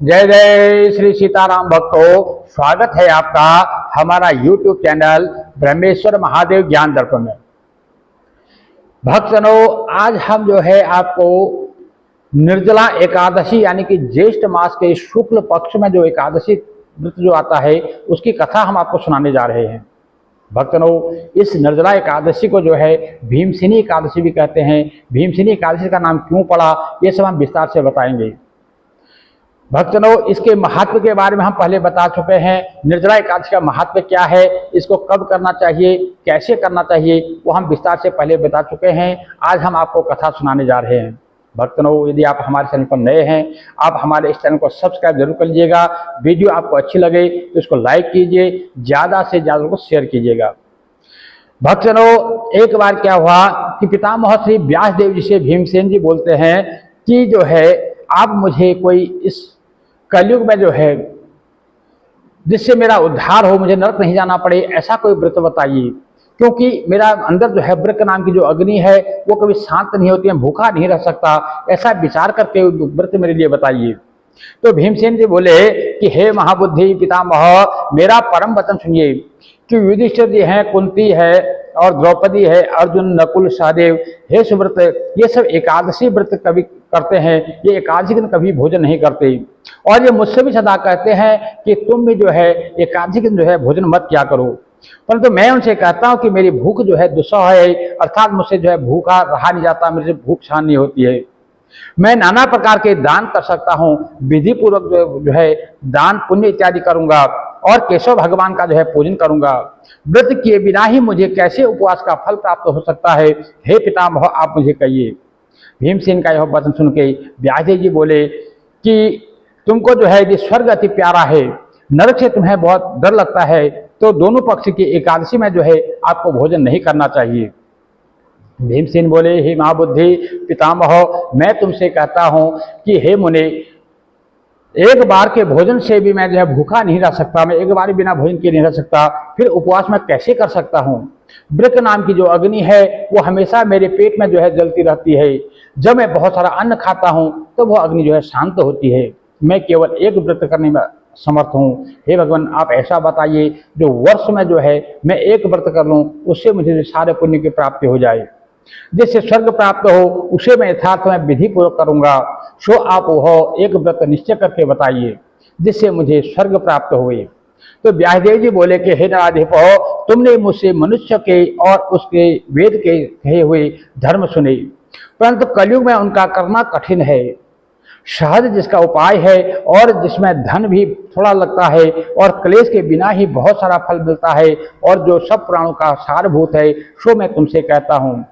जय जय श्री सीताराम भक्तों, स्वागत है आपका हमारा YouTube चैनल ब्रह्मेश्वर महादेव ज्ञान दर्पण में। भक्तजनों, आज हम जो है आपको निर्जला एकादशी यानी कि ज्येष्ठ मास के शुक्ल पक्ष में जो एकादशी व्रत जो आता है उसकी कथा हम आपको सुनाने जा रहे हैं। भक्तजनों, इस निर्जला एकादशी को जो है भीमसेनी एकादशी भी कहते हैं। भीमसेनी एकादशी का नाम क्यों पड़ा, ये सब हम विस्तार से बताएंगे। भक्तजनों, इसके महत्व के बारे में हम पहले बता चुके हैं। निर्जला एकादशी का महत्व क्या है, इसको कब करना चाहिए, कैसे करना चाहिए, वो हम विस्तार से पहले बता चुके हैं। आज हम आपको कथा सुनाने जा रहे हैं। भक्तजनों, यदि आप हमारे चैनल पर नए हैं, आप हमारे इस चैनल को सब्सक्राइब जरूर कर लीजिएगा। वीडियो आपको अच्छी लगे तो इसको लाइक कीजिए, ज़्यादा से ज़्यादा को शेयर कीजिएगा। भक्तजनों, एक बार क्या हुआ कि पितामह श्री व्यास देव जी से भीमसेन जी बोलते हैं कि जो है आप मुझे कोई इस कलयुग में जो है जिससे मेरा उद्धार हो, मुझे नरक नहीं जाना पड़े, ऐसा कोई व्रत बताइए। क्योंकि मेरा अंदर जो है वृक नाम की जो अग्नि है वो कभी शांत नहीं होती है, भूखा नहीं रह सकता, ऐसा विचार करके व्रत मेरे लिए बताइए। तो भीमसेन जी बोले कि हे महाबुद्धि पितामह, मेरा परम वचन सुनिए कि युधिष्ठिर जी हैं, कुंती है और द्रौपदी है, अर्जुन, नकुल, सहदेव, हे सुव्रत, ये सब एकादशी व्रत कभी करते हैं, ये एकादशी दिन कभी भोजन नहीं करते। और ये मुझसे भी सदा कहते हैं कि तुम भी जो है एकादशी दिन जो है भोजन मत किया करो। परंतु मैं उनसे कहता हूँ कि मेरी भूख जो है दुस्सह है, अर्थात मुझसे जो है भूखा रहा नहीं जाता, मेरे से भूख सहन नहीं होती है। मैं नाना प्रकार के दान कर सकता हूँ, विधि पूर्वक जो है दान पुण्य इत्यादि करूंगा और केशव भगवान का जो है पूजन करूंगा। व्रत किए बिना ही मुझे कैसे उपवास का फल प्राप्त हो सकता है, हे पितामह आप मुझे कहिए। भीमसेन का यह वचन सुन के व्यासदेव जी बोले कि तुमको जो है यदि स्वर्ग अति प्यारा है, नरक से तुम्हें बहुत डर लगता है, तो दोनों पक्ष की एकादशी में जो है आपको भोजन नहीं करना चाहिए। भीमसेन बोले, हे महाबुद्धि पितामह, मैं तुमसे कहता हूं कि हे मुने, एक बार के भोजन से भी मैं जो है भूखा नहीं रह सकता, मैं एक बार बिना भोजन के नहीं रह सकता, फिर उपवास में कैसे कर सकता हूँ। वृक नाम की जो अग्नि है वो हमेशा मेरे पेट में जो है जलती रहती है। जब मैं बहुत सारा अन्न खाता हूँ तो वो अग्नि जो है शांत होती है। मैं केवल एक व्रत करने में समर्थ हूँ। हे भगवान, आप ऐसा बताइए जो वर्ष में जो है मैं एक व्रत कर लूँ, उससे मुझे सारे पुण्य की प्राप्ति हो जाए, जिससे स्वर्ग प्राप्त हो, उसे मैं यथार्थ में विधि पूर्वक करूंगा। सो आप वह एक व्रत निश्चय करके बताइए जिससे मुझे स्वर्ग प्राप्त हुए। तो व्यासदेव जी बोले कि हे नाराधिप, तुमने मुझसे मनुष्य के और उसके वेद के कहे हुए धर्म सुने, परंतु कलयुग में उनका करना कठिन है। सहज जिसका उपाय है और जिसमें धन भी थोड़ा लगता है और क्लेश के बिना ही बहुत सारा फल मिलता है और जो सब प्राणों का सारभूत है, सो मैं तुमसे कहता हूँ।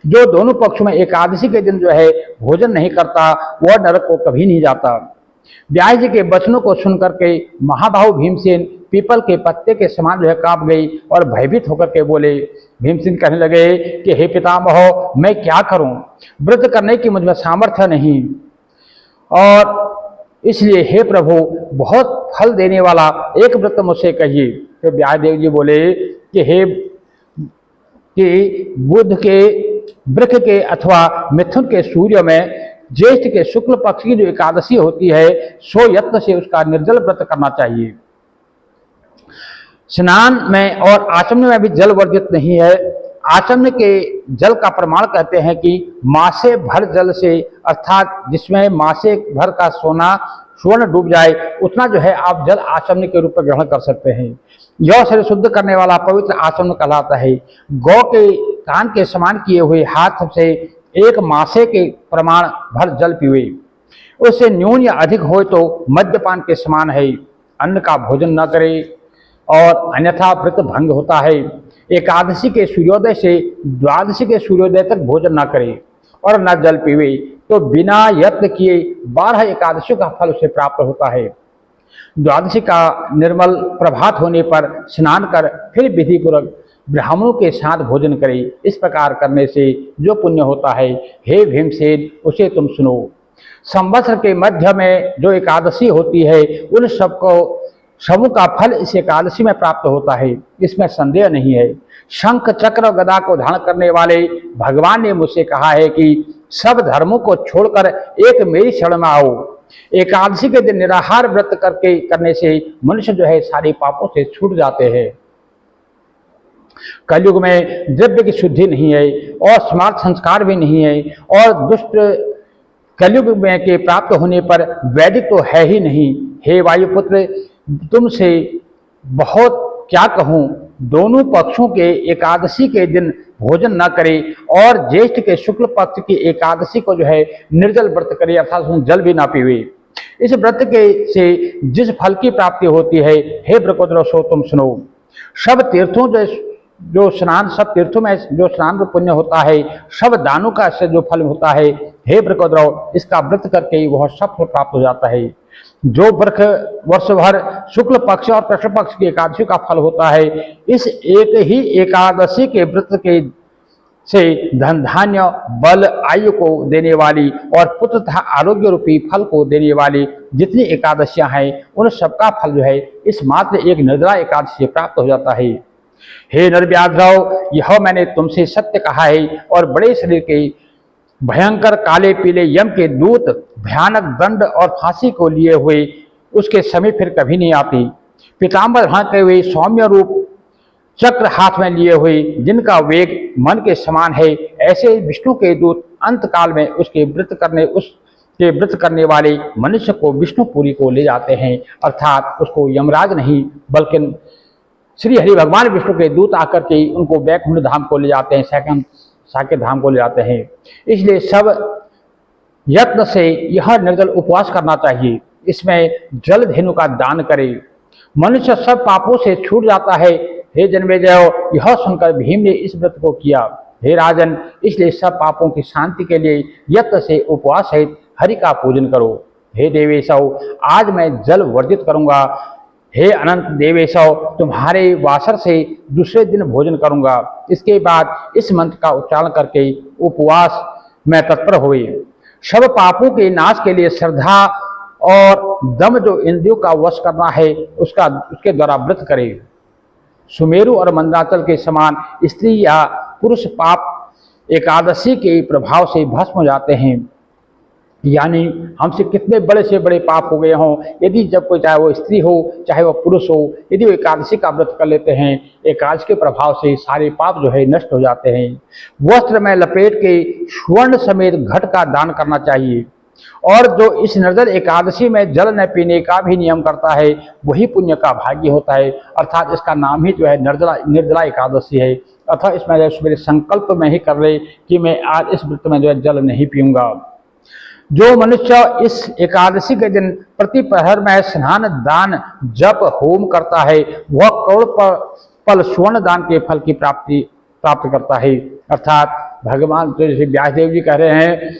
जो दोनों पक्षों में एकादशी के दिन जो है भोजन नहीं करता वह नरक को कभी नहीं जाता। व्यास जी के वचनों को सुनकर के महाबाहु भीमसेन पीपल के पत्ते के समान जो है कांप गई और भयभीत होकर के बोले। भीमसेन कहने लगे कि हे पितामह, मैं क्या करूं, व्रत करने की मुझ में सामर्थ्य नहीं, और इसलिए हे प्रभु बहुत फल देने वाला एक व्रत मुझसे कहिए। तो व्यासदेव जी बोले कि हे कि बुध के, वृक के अथवा मिथुन के सूर्य में ज्येष्ठ के शुक्ल पक्ष की जो एकादशी होती है, सो यत्न से उसका निर्जल व्रत करना चाहिए। स्नान में और आचमन में भी जल वर्जित नहीं है। आचमन के जल का प्रमाण कहते हैं कि मासे भर जल से, अर्थात जिसमें मासे भर का स्वर्ण डूब जाए उतना जो है आप जल आचमन के रूप में ग्रहण कर सकते हैं। यह शरीर शुद्ध करने वाला पवित्र आचमन कहलाता है। गौ के कान के समान किए हुए हाथ से एक मासे के प्रमाण भर जल पीवे, उससे न्यून या अधिक हो तो मद्यपान के समान है। अन्न का भोजन न करे और अन्यथा व्रत भंग होता है। एकादशी के सूर्योदय से द्वादशी के सूर्योदय तक भोजन न करे और न जल पीवे, तो बिना यत्न किए 12 एकादशी का फल उसे प्राप्त होता है। द्वादशी का निर्मल प्रभात होने पर स्नान कर फिर विधि पूर्वक ब्राह्मणों के साथ भोजन करे। इस प्रकार करने से जो पुण्य होता है, हे भीमसेन, उसे तुम सुनो। संवत्सर के मध्य में जो एकादशी होती है उन सबको सबों का फल इस एकादशी में प्राप्त होता है, इसमें संदेह नहीं है। शंख चक्र और गदा को धारण करने वाले भगवान ने मुझसे कहा है कि सब धर्मों को छोड़कर एक मेरी शरण में आओ। एकादशी के दिन निराहार व्रत करने से मनुष्य जो है सारे पापों से छूट जाते हैं। कलयुग में द्रव्य की शुद्धि नहीं है और स्मार्ट संस्कार भी नहीं है, और दुष्ट कलयुग में के प्राप्त होने पर वैदिक तो है ही नहीं। हे वायुपुत्र, तुमसे बहुत क्या कहूँ, दोनों पक्षों के एकादशी के दिन भोजन न करे और ज्येष्ठ के शुक्ल पक्ष की एकादशी को जो है निर्जल व्रत करे, अर्थात उसमें जल भी ना पीवे। इस व्रत के से जिस फल की प्राप्ति होती है, हे वृकोदर, सो तुम सुनो। सब तीर्थों जो स्नान, सब तीर्थों में जो स्नान का पुण्य होता है, सब दानों का से जो फल होता है, हे वृकोदर, इसका व्रत करके ही वह सब फल प्राप्त हो जाता है। जो वर्ष भर शुक्ल पक्ष और कृष्ण पक्ष की एकादशी का फल होता है, इस एक ही एकादशी के व्रत के से धन धान्य बल आयु को देने वाली और पुत्र तथा आरोग्य रूपी फल को देने वाली जितनी एकादशियां हैं, उन सबका फल जो है इस मात्र एक निर्जला एकादशी से प्राप्त हो जाता है। हे नरव्याधव, यह मैंने तुमसे सत्य कहा है, और बड़े शरीर के भयंकर काले पीले यम के दूत भयानक दंड और फांसी को लिए हुए उसके समय फिर कभी नहीं आती। पीताम्बर ढांके हुए सौम्य रूप चक्र हाथ में लिए हुए, जिनका वेग मन के समान है, ऐसे विष्णु के दूत अंत काल में उसके व्रत करने वाले मनुष्य को विष्णुपुरी को ले जाते हैं, अर्थात उसको यमराज नहीं बल्कि श्री हरि भगवान विष्णु के दूत आकर के उनको वैकुंठ धाम को ले जाते हैं, साकेत धाम को ले जाते हैं। इसलिए सब यत्न से यह निर्जल उपवास करना चाहिए। इसमें जल धेनु का दान करे, मनुष्य सब पापों से छूट जाता है। हे जन्मेजय, यह सुनकर भीम ने इस व्रत को किया। हे राजन, इसलिए सब पापों की शांति के लिए यत्न से उपवास सहित हरि का पूजन करो। हे देवेशव, आज मैं जल वर्जित करूंगा। हे अनंत देवेशव, तुम्हारे वासर से दूसरे दिन भोजन करूंगा। इसके बाद इस मंत्र का उच्चारण करके उपवास में तत्पर हुए। सब पापों के नाश के लिए श्रद्धा और दम जो इंद्रियों का वश करना है, उसके द्वारा व्रत करे। सुमेरु और मंदाचल के समान स्त्री या पुरुष पाप एकादशी के प्रभाव से भस्म हो जाते हैं। यानी हमसे कितने बड़े से बड़े पाप हो गए हों, यदि जब कोई, चाहे वो स्त्री हो चाहे वो पुरुष हो, यदि वो एकादशी का व्रत कर लेते हैं, एकादशी के प्रभाव से सारे पाप जो है नष्ट हो जाते हैं। वस्त्र में लपेट के स्वर्ण समेत घट का दान करना चाहिए, और जो इस निर्जल एकादशी में जल न पीने का भी नियम करता है, वही पुण्य का भागी होता है। अर्थात इसका नाम ही जो है निर्जला एकादशी है। अर्थात इसमें मेरे संकल्प में ही कर ले कि मैं आज इस व्रत में जो है जल नहीं पीऊंगा। जो मनुष्य इस एकादशी के दिन प्रति प्रहर में स्नान दान जप होम करता है, वह करोड़ पल स्वर्ण दान के फल की प्राप्त करता है। अर्थात भगवान जैसे व्यासदेव जी कह रहे हैं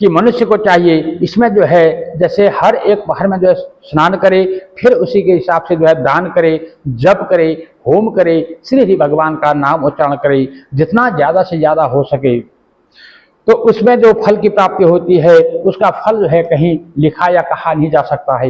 कि मनुष्य को चाहिए इसमें जो है जैसे हर एक पहर में जो है स्नान करे, फिर उसी के हिसाब से जो है दान करे, जप करे, होम करे, श्री हरि भगवान का नाम उच्चारण करे, जितना ज़्यादा से ज़्यादा हो सके। तो उसमें जो फल की प्राप्ति होती है, उसका फल जो है कहीं लिखा या कहा नहीं जा सकता है।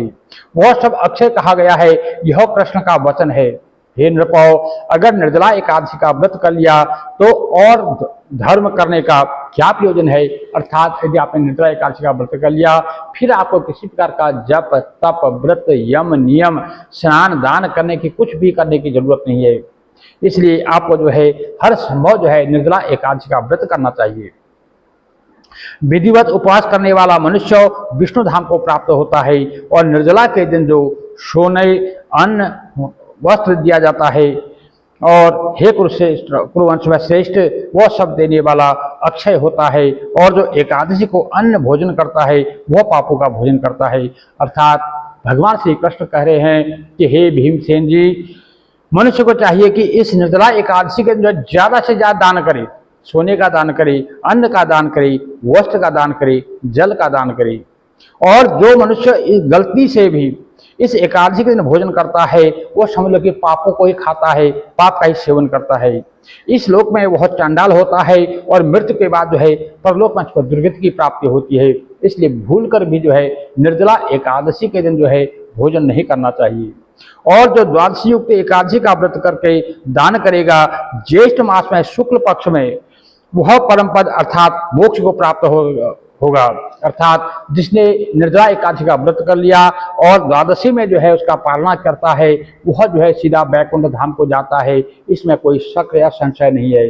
वह सब अक्षय कहा गया है, यह कृष्ण का वचन है। हे नृपौ, अगर निर्जला एकादशी का व्रत कर लिया तो और धर्म करने का क्या प्रयोजन है। अर्थात यदि आपने निर्जला एकादशी का व्रत कर लिया, फिर आपको किसी प्रकार का जप तप व्रत यम नियम स्नान दान करने की, कुछ भी करने की जरूरत नहीं है। इसलिए आपको जो है हर संभव जो है निर्जला एकादशी का व्रत करना चाहिए। विधिवत उपवास करने वाला मनुष्य विष्णु धाम को प्राप्त होता है, और निर्जला के दिन जो सोने अन्न वस्त्र दिया जाता है, और हे कुरुवंश में श्रेष्ठ, वह सब देने वाला अक्षय होता है। और जो एकादशी को अन्न भोजन करता है, वह पापों का भोजन करता है। अर्थात भगवान श्री कृष्ण कह रहे हैं कि हे भीमसेन जी, मनुष्य को चाहिए कि इस निर्जला एकादशी के दिन ज्यादा से ज्यादा दान करे, सोने का दान करे, अन्न का दान करे, वस्त्र का दान करे, जल का दान करे। और जो मनुष्य इस गलती से भी इस एकादशी के दिन भोजन करता है, वो समझ लो कि पापों को ही खाता है, पाप का ही सेवन करता है। इस लोक में वह चांडाल होता है, और मृत्यु के बाद जो है परलोक में उसको दुर्गति की प्राप्ति होती है। इसलिए भूल कर भी जो है निर्जला एकादशी के दिन जो है भोजन नहीं करना चाहिए। और जो द्वादशी युक्त एकादशी का व्रत करके दान करेगा ज्येष्ठ मास में शुक्ल पक्ष में, वह परम पद अर्थात मोक्ष को प्राप्त होगा। अर्थात जिसने निर्जला एकादशी का व्रत कर लिया और द्वादशी में जो है उसका पालना करता है, वह जो है सीधा बैकुंठ धाम को जाता है। इसमें कोई शक या संशय नहीं है।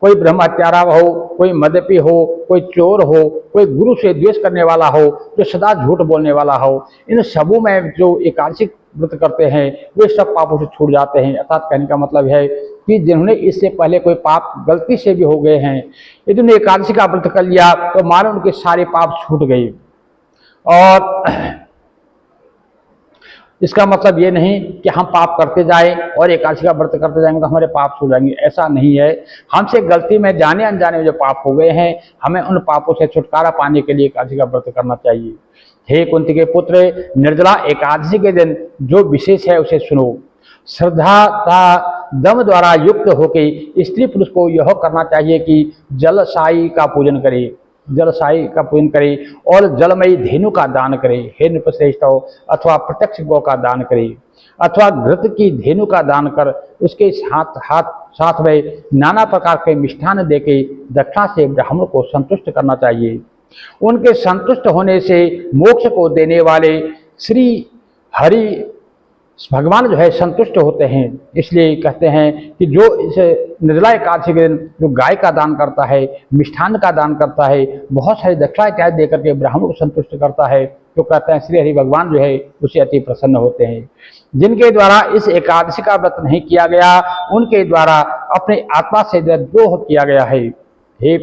कोई ब्रह्म हत्यारा हो, कोई मद्यपी हो, कोई चोर हो, कोई गुरु से द्वेष करने वाला हो, जो सदा झूठ बोलने वाला हो, इन सबों में जो एकादशी व्रत करते हैं वे सब पापों से छूट जाते हैं। अर्थात कहने का मतलब है कि जिन्होंने इससे पहले कोई पाप गलती से भी हो गए हैं, यदि उन्होंने एकादशी का व्रत कर लिया तो मानो उनके सारे पाप छूट गए। और इसका मतलब ये नहीं कि हम पाप करते जाएं और एकादशी का व्रत करते जाएंगे तो हमारे पाप छूट जाएंगे, ऐसा नहीं है। हमसे गलती में जाने अनजाने में जो पाप हो गए हैं, हमें उन पापों से छुटकारा पाने के लिए एकादशी का व्रत करना चाहिए। हे कुंती के पुत्र, निर्जला एकादशी के दिन जो विशेष है उसे सुनो। श्रद्धा का दम द्वारा युक्त होकर स्त्री पुरुष को यह करना चाहिए कि जलसाई का पूजन करे, जलसाई का पूजन करे और जलमयी धेनु का दान करे। हे नृपश्रेष्ठ, अथवा प्रत्यक्ष गौ का दान करे अथवा घृत की धेनु का दान कर उसके साथ में नाना प्रकार के मिष्ठान देके दक्षिणा से ब्राह्मण को संतुष्ट करना चाहिए। उनके संतुष्ट होने से मोक्ष को देने वाले श्री हरि भगवान जो है संतुष्ट होते हैं। इसलिए कहते हैं कि जो इस निर्जला एकादशी के दिन जो गाय का दान करता है, मिष्ठान का दान करता है, बहुत सारी दक्षिणा इत्यादि देकर के ब्राह्मण को संतुष्ट करता है, तो कहते हैं श्री हरि भगवान जो है उसे अति प्रसन्न होते हैं। जिनके द्वारा इस एकादशी का व्रत नहीं किया गया, उनके द्वारा अपने आत्मा से द्रोह किया गया है। हे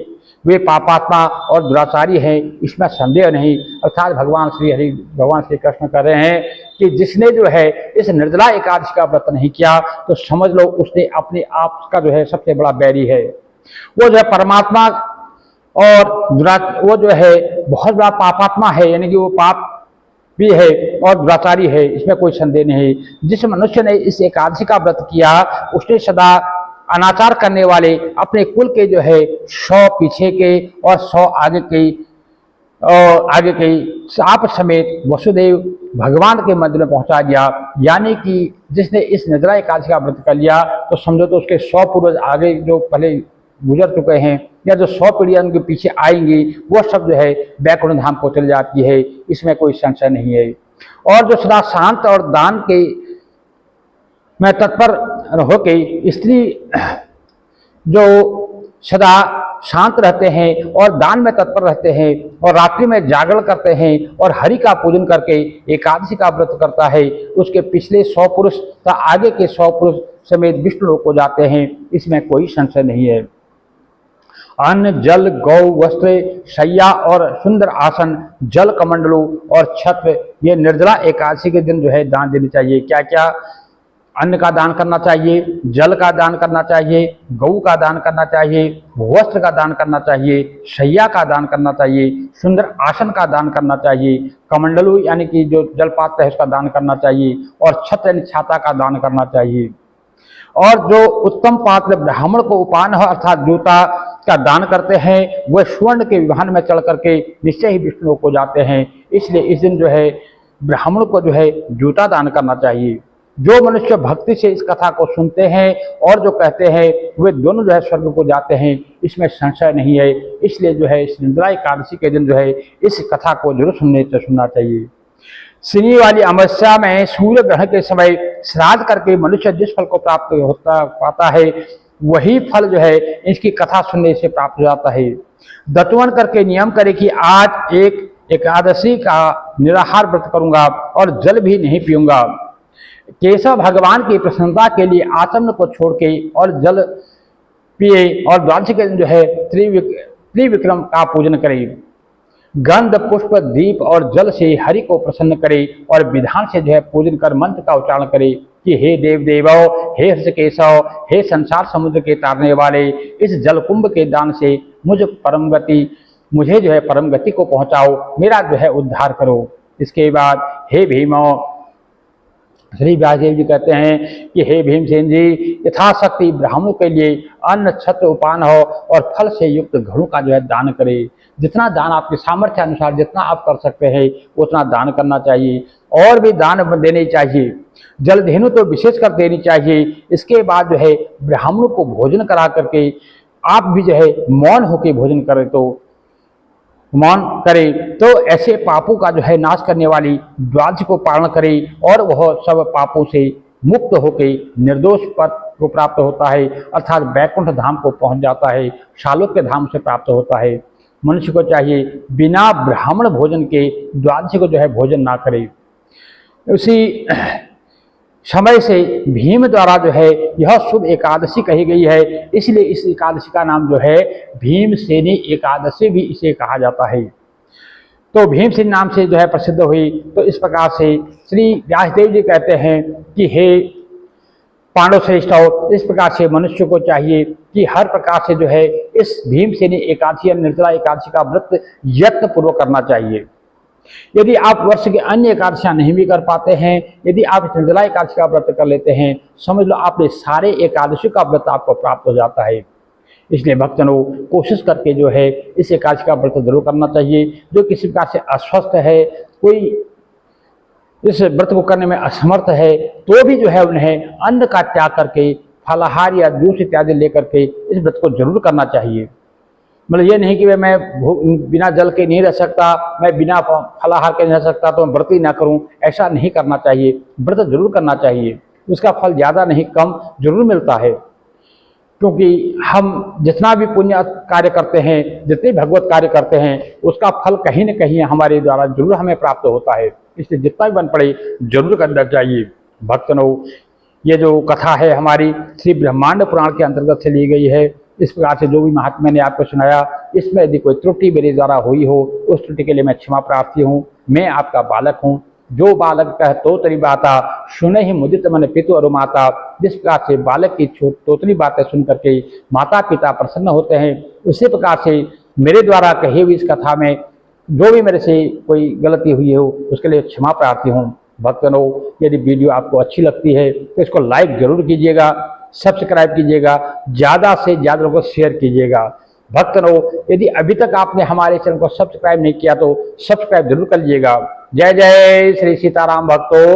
वे पापात्मा और दुराचारी हैं, इसमें संदेह नहीं। अर्थात भगवान श्री कृष्ण कह रहे हैं कि जिसने जो है इस निर्जला एकादशी का व्रत नहीं किया तो समझ लो उसने अपने आप का जो है सबसे बड़ा बैरी है। वो जो है परमात्मा और वो जो है बहुत बड़ा पापात्मा है, यानी कि वो पाप भी है और दुराचारी है, इसमें कोई संदेह नहीं। जिस मनुष्य ने इस एकादशी का व्रत किया उसने सदा अनाचार करने वाले अपने कुल के जो है 100 पीछे के और 100 आगे के आप समेत वसुदेव भगवान के मंदिर में पहुंचा दिया। यानी कि जिसने इस निर्जला एकादशी का व्रत कर लिया तो समझो तो उसके 100 पूर्वज आगे जो पहले गुजर चुके हैं या जो 100 पीढ़ियां उनके पीछे आएंगी वो सब जो है बैकुंठ धाम को चले जाती है, इसमें कोई संशय नहीं है। और जो सदा शांत और दान के में तत्पर होके स्त्री जो सदा शांत रहते हैं और दान में तत्पर रहते हैं और रात्रि में जागरण करते हैं और हरि का पूजन करके एकादशी का व्रत करता है, उसके पिछले 100 पुरुष या आगे के 100 पुरुष समेत विष्णु लोक को जाते हैं, इसमें कोई संशय नहीं है। अन्न, जल, गौ, वस्त्र, शैया और सुंदर आसन, जल कमंडलू और छत्र, ये निर्जला एकादशी के दिन जो है दान देनी चाहिए। क्या क्या? अन्न का दान करना चाहिए, जल का दान करना चाहिए, गऊ का दान करना चाहिए, वस्त्र का दान करना चाहिए, शैया का दान करना चाहिए, सुंदर आसन का दान करना चाहिए, कमंडलू यानी कि जो जलपात्र है उसका दान करना चाहिए और छत्र यानी छाता का दान करना चाहिए। और जो उत्तम पात्र ब्राह्मण को उपान हो अर्थात जूता का दान करते हैं वह स्वर्ण के विमान में चढ़ करके निश्चय ही विष्णु को जाते हैं। इसलिए इस दिन जो है ब्राह्मण को जो है जूता दान करना चाहिए। जो मनुष्य भक्ति से इस कथा को सुनते हैं और जो कहते हैं वे दोनों जो है स्वर्ग को जाते हैं, इसमें संशय नहीं है। इसलिए जो है इस निर्जला एकादशी के दिन जो है इस कथा को जरूर सुनना चाहिए। शनि वाली अमावस्या में सूर्य ग्रहण के समय श्राद्ध करके मनुष्य जिस फल को प्राप्त पाता है वही फल जो है इसकी कथा सुनने से प्राप्त हो जाता है। दत्तवन करके नियम करे कि आज एक एकादशी का निराहार व्रत करूंगा और जल भी नहीं पीऊंगा। केशव भगवान की प्रसन्नता के लिए आचमन को छोड़ के और जल पिए और द्वादशी के दिन जो है त्रिविक्रम का पूजन करे। गंध, पुष्प, दीप और जल से हरि को प्रसन्न करे और विधान से जो है पूजन कर मंत्र का उच्चारण करे कि हे देव देवो, हे हृषकेशव, हे संसार समुद्र के तारने वाले, इस जल कुंभ के दान से मुझे जो है परम गति को पहुंचाओ, मेरा जो है उद्धार करो। इसके बाद हे भीमो, श्री व्यासदेव जी कहते हैं कि हे भीमसेन जी, यथाशक्ति ब्राह्मणों के लिए अन्न, छत्र, उपान हो और फल से युक्त घड़ों का जो है दान करे। जितना दान आपके सामर्थ्य अनुसार जितना आप कर सकते हैं उतना दान करना चाहिए और भी दान देने चाहिए। जल धेनु तो विशेष कर देनी चाहिए। इसके बाद जो है ब्राह्मणों को भोजन करा करके आप भी जो है मौन होकर भोजन करें तो मौन करे, तो ऐसे पापों का जो है नाश करने वाली द्वादशी को पालन करे और वह सब पापों से मुक्त होकर निर्दोष पद को प्राप्त होता है, अर्थात वैकुंठ धाम को पहुंच जाता है, शालोक्य धाम से प्राप्त होता है। मनुष्य को चाहिए बिना ब्राह्मण भोजन के द्वादशी को जो है भोजन ना करे। उसी समय से भीम द्वारा जो है यह शुभ एकादशी कही गई है, इसलिए इस एकादशी का नाम जो है भीमसेनी एकादशी भी इसे कहा जाता है। तो भीमसेनी नाम से जो है प्रसिद्ध हुई। तो इस प्रकार से श्री व्यासदेव जी कहते हैं कि हे पांडव श्रेष्ठ, इस प्रकार से मनुष्य को चाहिए कि हर प्रकार से जो है इस भीमसेनी एकादशी या निर्जला एकादशी का व्रत यत्न पूर्वक करना चाहिए। यदि आप वर्ष के अन्य एकादशियां नहीं भी कर पाते हैं, यदि आप इस निर्जला एकादशी का व्रत कर लेते हैं, समझ लो आपने सारे एकादशी का व्रत आपको प्राप्त हो जाता है। इसलिए भक्तजनों, कोशिश करके जो है इस एकादशी का व्रत जरूर करना चाहिए। जो किसी प्रकार से अस्वस्थ है, कोई इस व्रत को करने में असमर्थ है, तो भी जो है उन्हें अन्न का त्याग करके फलाहार या जूस इत्यादि लेकर के इस व्रत को जरूर करना चाहिए। मतलब ये नहीं कि मैं बिना जल के नहीं रह सकता, मैं बिना फलाहार के नहीं रह सकता तो मैं व्रत ही ना करूं, ऐसा नहीं करना चाहिए। व्रत जरूर करना चाहिए, उसका फल ज़्यादा नहीं कम जरूर मिलता है। क्योंकि हम जितना भी पुण्य कार्य करते हैं, जितने भगवत कार्य करते हैं, उसका फल कहीं न कहीं हमारे द्वारा जरूर हमें प्राप्त होता है। इसलिए जितना भी बन पड़े जरूर करना चाहिए। भक्तजनों, ये जो कथा है हमारी श्री ब्रह्मांड पुराण के अंतर्गत से ली गई है। इस प्रकार से जो भी महात्मा मैंने आपको सुनाया, इसमें यदि कोई त्रुटि मेरे द्वारा हुई हो, उस त्रुटि के लिए मैं क्षमा प्रार्थी हूँ। मैं आपका बालक हूँ, जो बालक कह तो तरी बाता, सुने ही मुदित मन पितु और माता। जिस प्रकार से बालक की तोतरी बातें सुन करके माता पिता प्रसन्न होते हैं, उसी प्रकार से मेरे द्वारा कही हुई इस कथा में जो भी मेरे से कोई गलती हुई हो, उसके लिए क्षमा प्रार्थी हूँ। भक्तजनों, यदि वीडियो आपको अच्छी लगती है तो इसको लाइक जरूर कीजिएगा, सब्सक्राइब कीजिएगा, ज़्यादा से ज़्यादा लोगों को शेयर कीजिएगा। भक्तजनों, यदि अभी तक आपने हमारे चैनल को सब्सक्राइब नहीं किया तो सब्सक्राइब जरूर कर लीजिएगा। जय जय श्री सीताराम भक्तों।